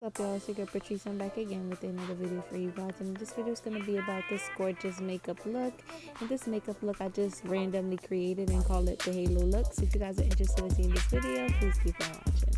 What's up, y'all? It's your girl Patrice. I'm back again with another video for you guys, and this video is going to be about this gorgeous makeup look. And this makeup look I just randomly created and call it the halo look. So if you guys are interested in seeing this video, please keep on watching.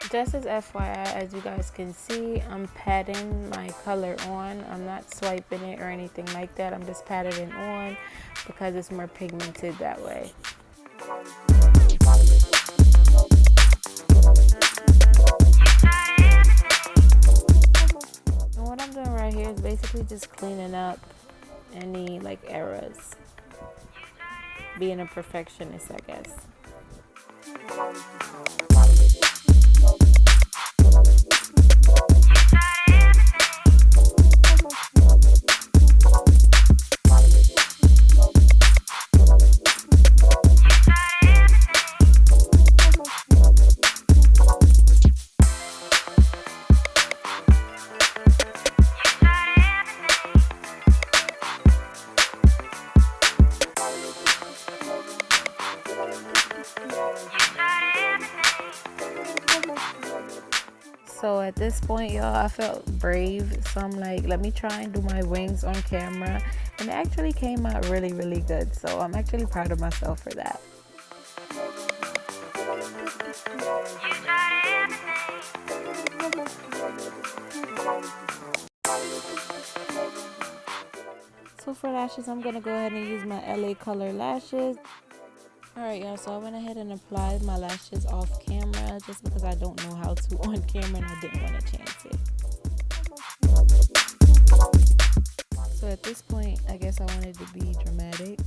Just as FYI, as you guys can see, I'm patting my color on. I'm not swiping it or anything like that. I'm just patting it on because it's more pigmented that way. And what I'm doing right here is basically just cleaning up any like errors. Being a perfectionist, I guess. So at this point, y'all, I felt brave, so I'm like, let me try and do my wings on camera, and it actually came out really good, so I'm actually proud of myself for that. So for lashes, I'm gonna go ahead and use my LA Color lashes. Alright, y'all, so I went ahead and applied my lashes off camera just because I don't know how to on camera and I didn't want to chance it. So at this point, I guess I wanted to be dramatic.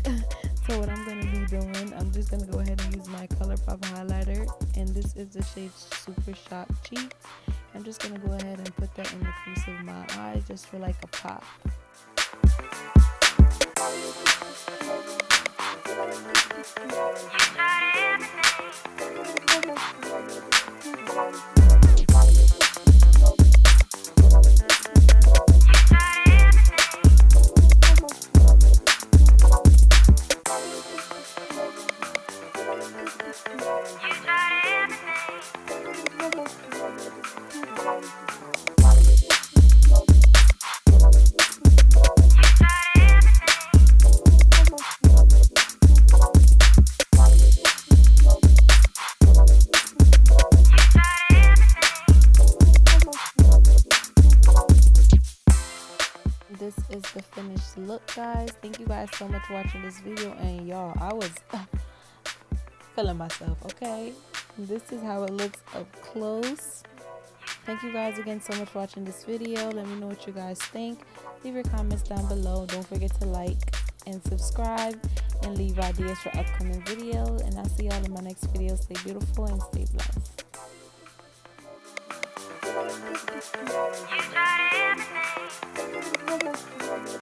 So what I'm going to be doing, I'm just going to go ahead and use my ColourPop highlighter, and this is the shade Super Shock Cheeks. I'm just going to go ahead and put that in the crease of my eye just for like a pop. This is the finished look, guys. Thank you guys so much for watching this video, and y'all, I was feeling myself. Okay, this is how it looks up close. Thank you guys again so much for watching this video. Let me know what you guys think. Leave your comments down below. Don't forget to like and subscribe and leave ideas for upcoming videos, and I'll see y'all in my next video. Stay beautiful and stay blessed.